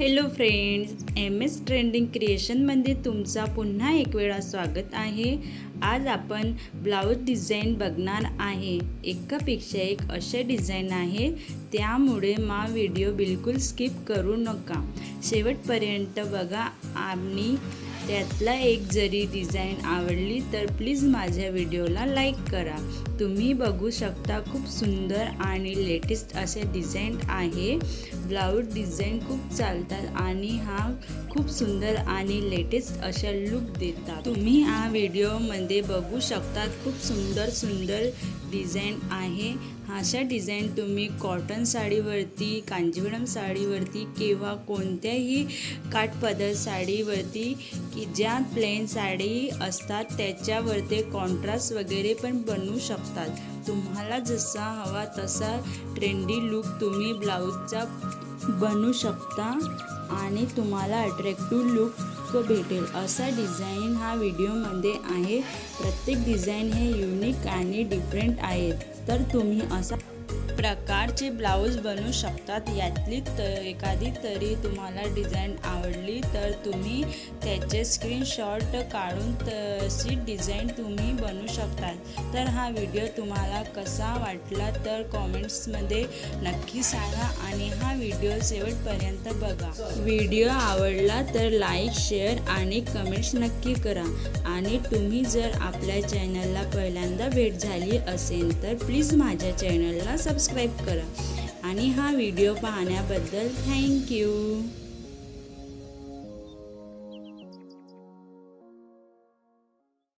Hello friends, M S trending क्रिएशनमध्ये तुमचा पुन्हा एक वेळा स्वागत आहे। आज आपण ब्लाऊज डिझाईन बघणार आहे। एकापेक्षा एक असे डिझाईन आहे, त्यामुळे व्हिडिओ बिलकुल स्किप करू नका, शेवटपर्यंत बघा। आणि त्यातला एक जरी डिझाईन आवडली तर प्लीज माझ्या व्हिडिओला लाईक करा। तुम्ही बघू शकता, खूप सुंदर आणि लेटेस्ट असे डिझाईन आहे। ब्लाऊज डिझाईन खूप चालतात आणि हा खूप सुंदर आणि लेटेस्ट अशा लुक देतात। तुम्ही हा व्हिडिओमध्ये बघू शकता, खूप सुंदर डिझाईन आहे। अशा डिझाईन तुम्ही कॉटन साडीवरती, कांजीवरम साडीवरती किंवा कोणत्याही काठपदर साडीवरती की ज्या प्लेन साडी असतात त्याच्यावरती कॉन्ट्रास्ट वगैरे पण बनवू शकतात। तुम्हाला जसा हवा तसा ट्रेंडी लुक तुम्ही ब्लाऊजचा बनवू शकता आणि तुम्हाला अट्रॅक्टिव्ह लुक भेटेल असा डिझाईन हा व्हिडिओमध्ये आहे। प्रत्येक डिझाईन हे युनिक आणि डिफरंट आहे, तर तुम्ही असा प्रकारचे ब्लाऊज बनवू शकतात। यातली एखादी तरी तुम्हाला डिझाईन आवडली तर तुम्ही त्याचे स्क्रीनशॉट काढून तशी डिझाईन तुम्ही बनवू शकतात। तर हा व्हिडिओ तुम्हाला कसा वाटला तर कॉमेंट्समध्ये नक्की सांगा आणि हा व्हिडिओ शेवटपर्यंत बघा। व्हिडिओ आवडला तर लाईक, शेअर आणि कमेंट्स नक्की करा। आणि तुम्ही जर आपल्या चॅनलला पहिल्यांदा भेट झाली असेल तर प्लीज माझ्या चॅनलला सबस्क्राईब करा। आणि हा व्हिडिओ पाहण्याबद्दल थँक्यू।